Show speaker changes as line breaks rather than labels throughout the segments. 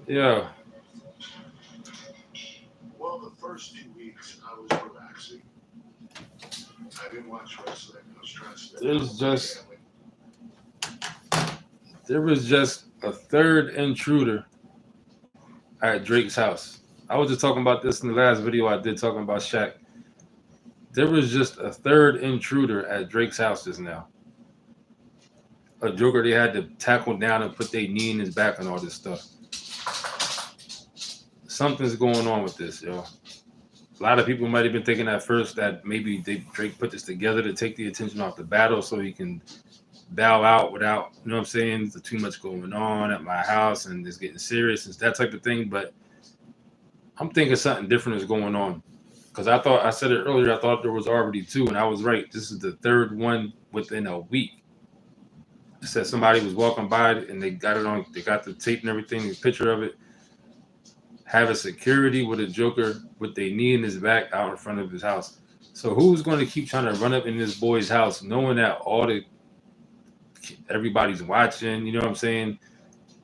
Yeah,
Well, the first 2 weeks I was relaxing. I didn't watch wrestling. I was trying to spend time
there's
with my
just
family.
there was just a third intruder at Drake's house. I was just talking about this in the last video I did talking about Shaq. There was just a third intruder at Drake's house just now. A joker they had to tackle down and put their knee in his back and all this stuff. Something's going on with this, yo. A lot of people might have been thinking at first that maybe Drake put this together to take the attention off the battle so he can bow out without, you know what I'm saying, there's too much going on at my house and it's getting serious and that type of thing. But I'm thinking something different is going on. Because I said it earlier, I thought there was already two, and I was right. This is the third one within a week. It said somebody was walking by and they got it on, they got the tape and everything, the picture of it, having security with a joker with their knee in his back out in front of his house. So who's going to keep trying to run up in this boy's house, knowing that everybody's watching? You know what I'm saying?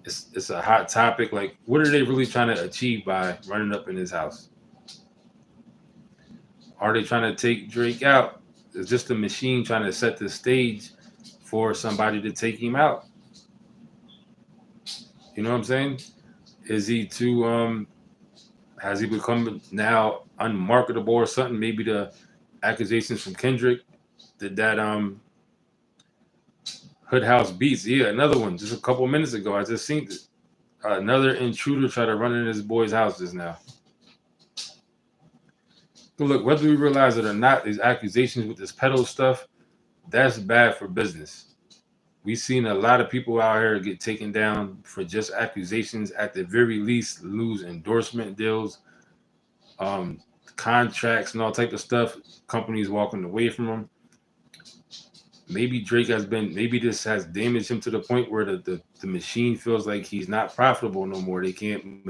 It's a hot topic. Like, what are they really trying to achieve by running up in his house? Are they trying to take Drake out? Is just a machine trying to set the stage for somebody to take him out? You know what I'm saying? Is he too has he become now unmarketable or something? Maybe the accusations from Kendrick did that Hood House Beats. Yeah, another one just a couple minutes ago. I just seen it. Another intruder try to run in his boy's house just now. But look, whether we realize it or not, these accusations with this pedo stuff, that's bad for business. We've seen a lot of people out here get taken down for just accusations. At the very least, lose endorsement deals, um, contracts, and all type of stuff. Companies walking away from them. Maybe Drake has been. Maybe this has damaged him to the point where the machine feels like he's not profitable no more. They can't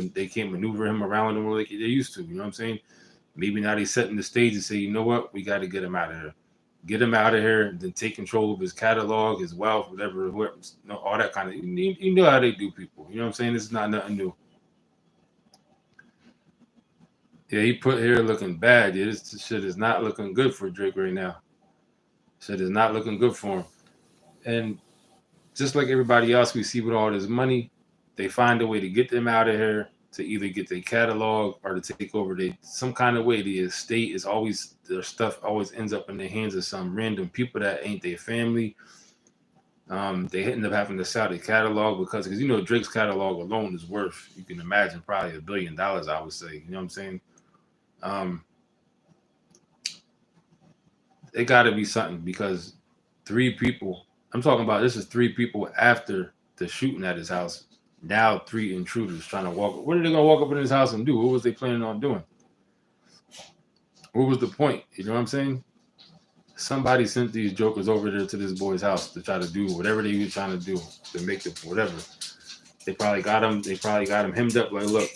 maneuver him around no more like they used to. You know what I'm saying? Maybe now they setting the stage and say, you know what, we got to get him out of here. Get him out of here, then take control of his catalog, his wealth, whoever, all that kind of. You know how they do people. You know what I'm saying? This is not nothing new. Yeah, he put here looking bad. Yeah, this shit is not looking good for Drake right now. Shit is not looking good for him. And just like everybody else we see with all this money, they find a way to get them out of here to either get their catalog or to take over they some kind of way. The estate is always their stuff always ends up in the hands of some random people that ain't their family. They end up having to sell their catalog because you know Drake's catalog alone is worth, you can imagine, probably $1 billion. I would say, you know what I'm saying? Um, it got to be something because three people. I'm talking about this is three people after the shooting at his house. Now three intruders trying to walk. What are they gonna walk up in his house and do? What was they planning on doing? What was the point? You know what I'm saying? Somebody sent these jokers over there to this boy's house to try to do whatever they were trying to do to make it whatever. They probably got him. They probably got him hemmed up. Like, look,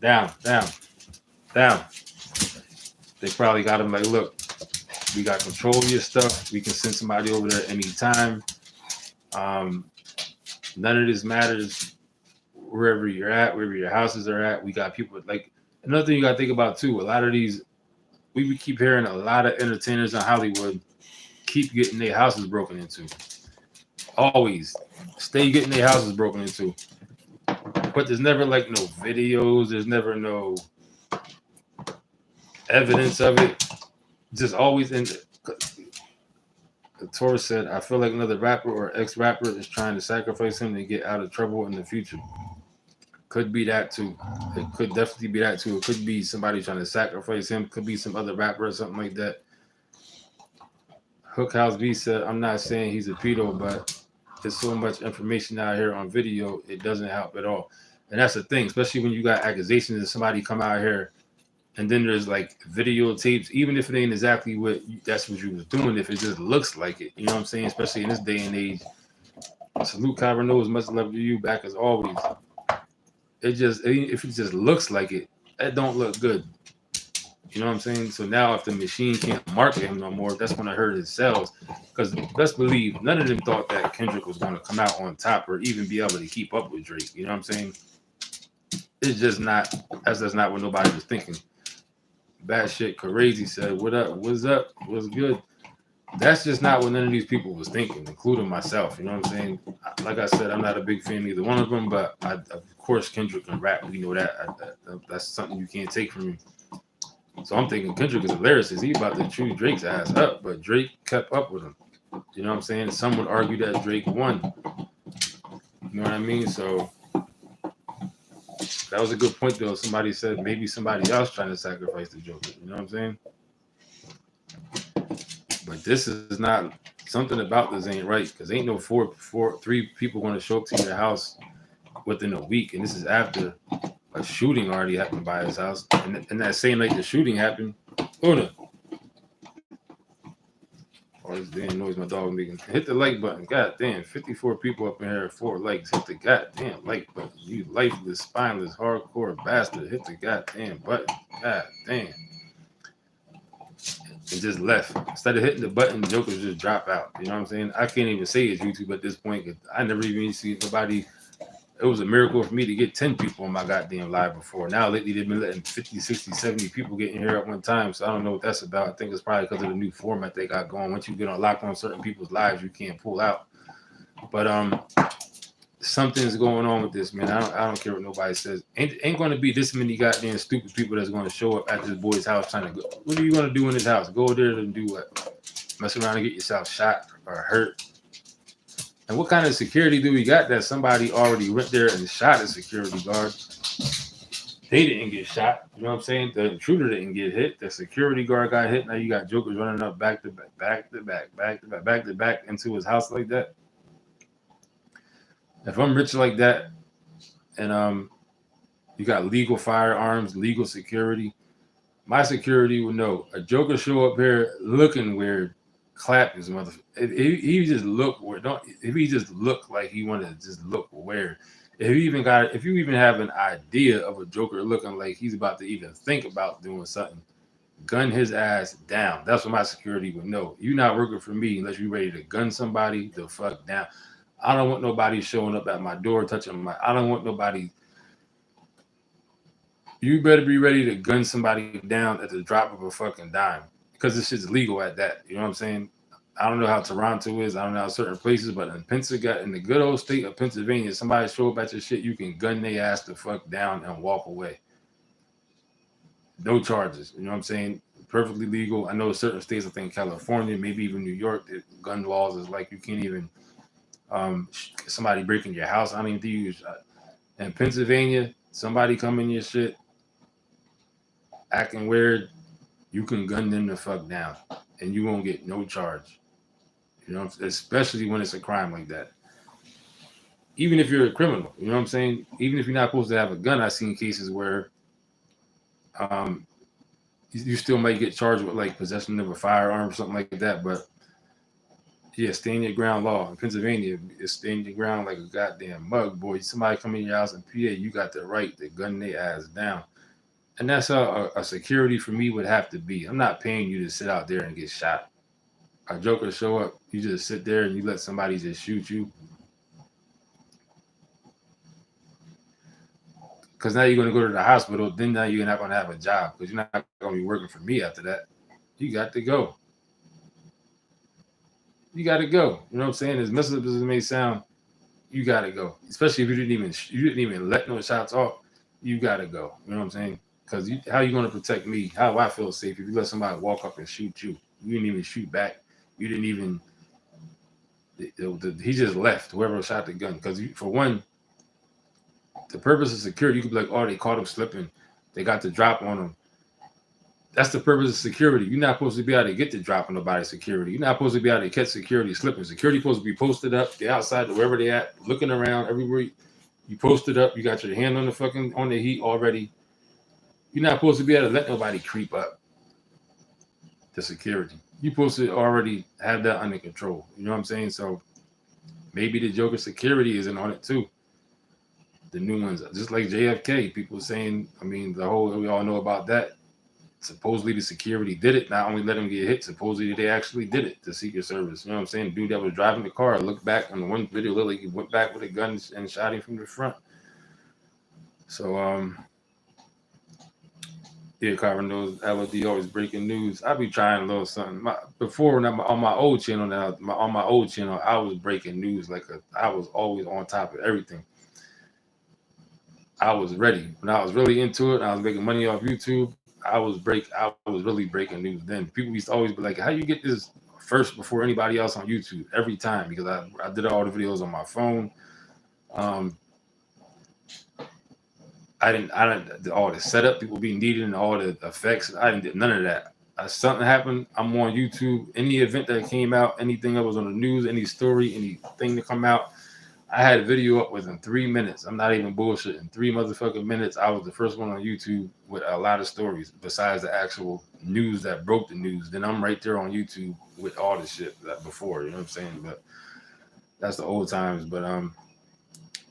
down, down, down. They probably got him. Like, look, we got control of your stuff. We can send somebody over there anytime. Um, None of this matters wherever you're at, wherever your houses are at. We got people like another thing you got to think about too. A lot of these, we keep hearing a lot of entertainers in Hollywood keep getting their houses broken into. Always stay getting their houses broken into. But there's never like no videos. There's never no evidence of it. Just always in. The Torah said, "I feel like another rapper or ex-rapper is trying to sacrifice him to get out of trouble in the future." Could be that too. It could definitely be that too. It could be somebody trying to sacrifice him. Could be some other rapper or something like that. Hookhouse V said, "I'm not saying he's a pedo, but there's so much information out here on video, it doesn't help at all." And that's the thing, especially when you got accusations of somebody come out here, and then there's like videotapes, even if it ain't exactly that's what you was doing, if it just looks like it, you know what I'm saying? Especially in this day and age. Salute Kyra knows, much love to you back as always. If it just looks like it, that don't look good. You know what I'm saying? So now if the machine can't market him no more, that's gonna hurt his sales. Because best believe none of them thought that Kendrick was gonna come out on top or even be able to keep up with Drake. You know what I'm saying? It's just not. That's just not what nobody was thinking. Bad shit, crazy said, "What up? What's up? What's good?" That's just not what none of these people was thinking, including myself. You know what I'm saying? Like I said, I'm not a big fan of either one of them, but of course Kendrick can rap. We know that. That's something you can't take from me. So I'm thinking Kendrick is a lyricist. He about to chew Drake's ass up, but Drake kept up with him. You know what I'm saying? Some would argue that Drake won. You know what I mean? So that was a good point, though. Somebody said maybe somebody else trying to sacrifice the Joker. You know what I'm saying? But this is not something about this ain't right because ain't no three people going to show up to your house within a week, and this is after a shooting already happened by his house, and that same night the shooting happened. Una, all this damn noise my dog making. Hit the like button. God damn, 54 people up in here, 4 likes. Hit the goddamn like button. You lifeless, spineless, hardcore bastard. Hit the goddamn button. God damn. And just left. Instead of hitting the button, jokers just drop out. You know what I'm saying? I can't even say it's YouTube at this point because I never even see nobody. It was a miracle for me to get 10 people on my goddamn live before. Now lately they've been letting 50, 60, 70 people get in here at one time. So I don't know what that's about. I think it's probably because of the new format they got going. Once you get on locked on certain people's lives, you can't pull out. But something's going on with this, man. I don't care what nobody says. Ain't going to be this many goddamn stupid people that's going to show up at this boy's house trying to go. What are you going to do in his house? Go there and do what? Mess around and get yourself shot or hurt. And what kind of security do we got that somebody already went there and shot a security guard? They didn't get shot. You know what I'm saying? The intruder didn't get hit. The security guard got hit. Now you got jokers running up back to back, back to back, back to back, back to back into his house like that. If I'm rich like that, and you got legal firearms, legal security, my security would know. A joker show up here looking weird, clap his mother. If he just look weird, don't. If he just look like he wanted to just look weird. If you even have an idea of a joker looking like he's about to even think about doing something, gun his ass down. That's what my security would know. You're not working for me unless you're ready to gun somebody the fuck down. I don't want nobody showing up at my door touching my. I don't want nobody. You better be ready to gun somebody down at the drop of a fucking dime because this shit's legal at that. You know what I'm saying? I don't know how Toronto is. I don't know how certain places, but in Pennsylvania, in the good old state of Pennsylvania, somebody show up at your shit, you can gun their ass the fuck down and walk away. No charges. You know what I'm saying? Perfectly legal. I know certain states, I think California, maybe even New York, gun laws is like you can't even somebody breaking your house. I don't even think you in Pennsylvania, somebody come in your shit acting weird, you can gun them the fuck down and you won't get no charge. You know, especially when it's a crime like that. Even if you're a criminal, you know what I'm saying? Even if you're not supposed to have a gun, I've seen cases where um, you still might get charged with like possession of a firearm or something like that. But yeah, stand your ground law. In Pennsylvania, it's stand your ground like a goddamn mug, boy. Somebody come in your house in PA, you got the right to gun their ass down. And that's how a security for me would have to be. I'm not paying you to sit out there and get shot. A joker show up, you just sit there and you let somebody just shoot you. Because now you're going to go to the hospital. Then now you're not going to have a job because you're not going to be working for me after that. You got to go. You got to go. You know what I'm saying? As messed up as it may sound, you got to go. Especially if you didn't even let no shots off. You got to go. You know what I'm saying? Because how you going to protect me? How do I feel safe if you let somebody walk up and shoot you? You didn't even shoot back. You didn't even. He just left. Whoever shot the gun. Because for one, the purpose of security, you could be like, oh, they caught him slipping. They got the drop on him. That's the purpose of security. You're not supposed to be able to get the drop on nobody's security. You're not supposed to be able to catch security slipping. Security supposed to be posted up. They're outside, wherever they at, looking around everywhere. You posted up. You got your hand on the heat already. You're not supposed to be able to let nobody creep up the security. You're supposed to already have that under control. You know what I'm saying? So maybe the Joker security isn't on it too. The new ones, just like JFK, people saying, I mean, we all know about that. Supposedly the security did it. Not only let him get hit, supposedly they actually did it. The Secret Service. You know what I'm saying? The dude that was driving the car looked back on the one video, looked like he went back with a gun and shot him from the front. So yeah, Kyron knows LOD always breaking news. I be trying a little something. Before when on my old channel now, on my old channel, I was breaking news I was always on top of everything. I was ready when I was really into it. And I was making money off YouTube. I was really breaking news. Then people used to always be like, "How you get this first before anybody else on YouTube?" Every time because I did all the videos on my phone. Um, I didn't all the setup people be needing and all the effects. I didn't did none of that. Something happened. I'm on YouTube. Any event that came out, anything that was on the news, any story, anything to come out, I had a video up within 3 minutes. I'm not even bullshitting. 3 motherfucking minutes. I was the first one on YouTube with a lot of stories besides the actual news that broke the news. Then I'm right there on YouTube with all the shit that before. You know what I'm saying? But that's the old times. But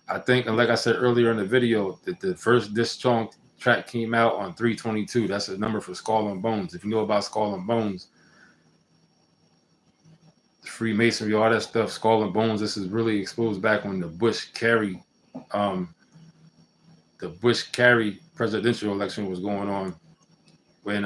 I think, and like I said earlier in the video, that the first disc song track came out on 322. That's a number for Skull and Bones. If you know about Skull and Bones, Freemasonry, all that stuff, Skull and Bones, this is really exposed back when um, the Bush Kerry presidential election was going on. When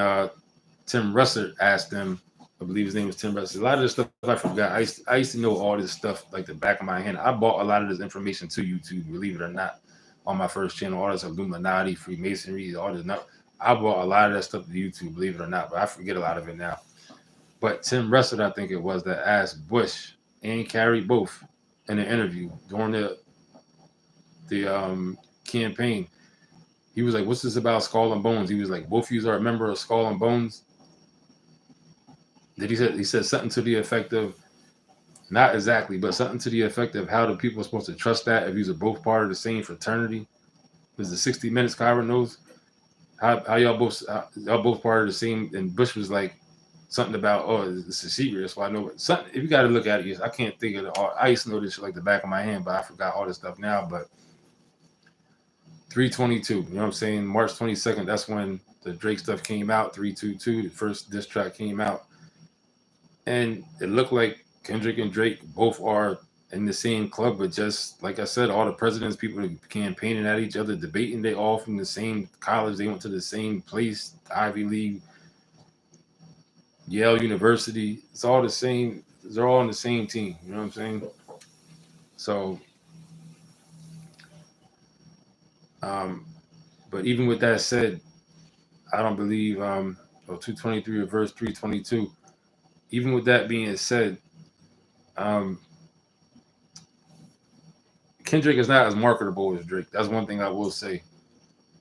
Tim Russert asked them, I believe his name was Tim Russert. A lot of this stuff I forgot. I used to know all this stuff like the back of my hand. I bought a lot of this information to YouTube, believe it or not, on my first channel. All this Illuminati, Freemasonry, all this. I bought a lot of that stuff to YouTube, believe it or not, but I forget a lot of it now. But Tim Russert, I think it was, that asked Bush and Kerry both in an interview during the campaign. He was like, "What's this about Skull and Bones?" He was like, "Both of you are a member of Skull and Bones." He said something to the effect of, not exactly, but something to the effect of how the people are supposed to trust that if you're both part of the same fraternity. Was the 60 Minutes Kyra knows how y'all both part of the same. And Bush was like something about, "Oh, it's a secret. That's why I know." But something, if you got to look at it, I can't think of it all. I used to know this shit like the back of my hand, but I forgot all this stuff now. But 322, you know what I'm saying? March 22nd, that's when the Drake stuff came out. 322, the first diss track came out. And it looked like Kendrick and Drake both are in the same club, but just like I said, all the presidents, people campaigning at each other, debating, they all from the same college, they went to the same place, Ivy League, Yale University. It's all the same, they're all on the same team, you know what I'm saying? So um, but even with that said, I don't believe 223 or verse 322. Even with that being said, um, Kendrick is not as marketable as Drake. That's one thing I will say.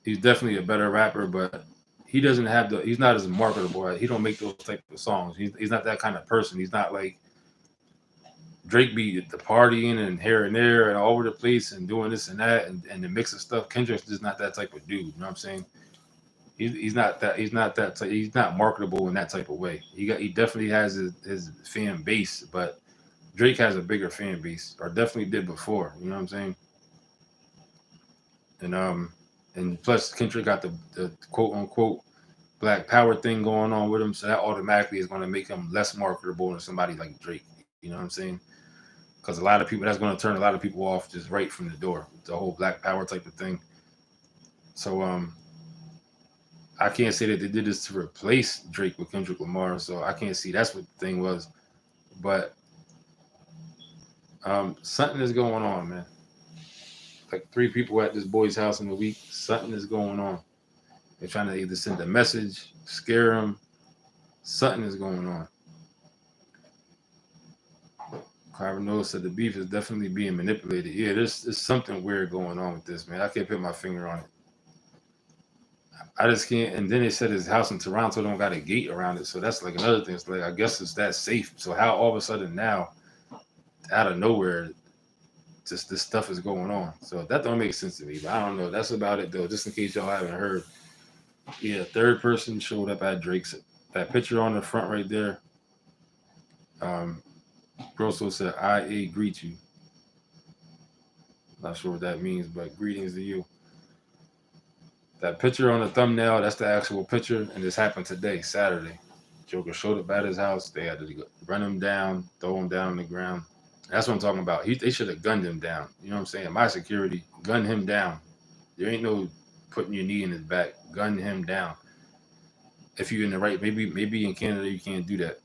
He's definitely a better rapper, but he doesn't have the. He's not as marketable. He don't make those type of songs. He's not that kind of person. He's not like Drake be the partying and here and there and all over the place and doing this and that and the mix of stuff. Kendrick's just not that type of dude. You know what I'm saying? He's not that. He's not that. He's not marketable in that type of way. He definitely has his fan base, but Drake has a bigger fan base, or definitely did before. You know what I'm saying? And and plus Kendrick got the quote unquote Black Power thing going on with him, so that automatically is going to make him less marketable than somebody like Drake. You know what I'm saying? Because a lot of people, that's going to turn a lot of people off just right from the door. The whole Black Power type of thing. So I can't say that they did this to replace Drake with Kendrick Lamar. So I can't see that's what the thing was. But something is going on, man. Like 3 people at this boy's house in a week. Something is going on. They're trying to either send a message, scare him. Something is going on. Carvino said the beef is definitely being manipulated. Yeah, there's something weird going on with this, man. I can't put my finger on it. I just can't. And then they said his house in Toronto don't got a gate around it, so that's like another thing. It's like I guess it's that safe. So how all of a sudden now, out of nowhere, just this stuff is going on? So that don't make sense to me. But I don't know. That's about it though. Just in case y'all haven't heard, yeah, third person showed up at Drake's. That picture on the front right there. Um, Grosso said, "I greet you." Not sure what that means, but greetings to you. That picture on the thumbnail, that's the actual picture, and this happened today, Saturday. Joker showed up at his house. They had to run him down, throw him down on the ground. That's what I'm talking about. They should have gunned him down. You know what I'm saying? My security gunned him down. There ain't no putting your knee in his back, gunning him down. If you're in the right, maybe in Canada you can't do that.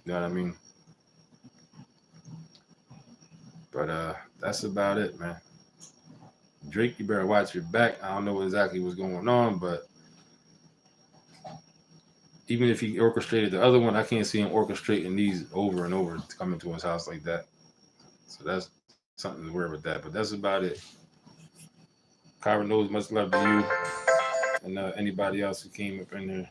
You know what I mean? But that's about it, man. Drake, you better watch your back. I don't know exactly what's going on, but even if he orchestrated the other one, I can't see him orchestrating these over and over to come into his house like that. So that's something to worry with that. But that's about it. Kyra knows much love to you and anybody else who came up in there.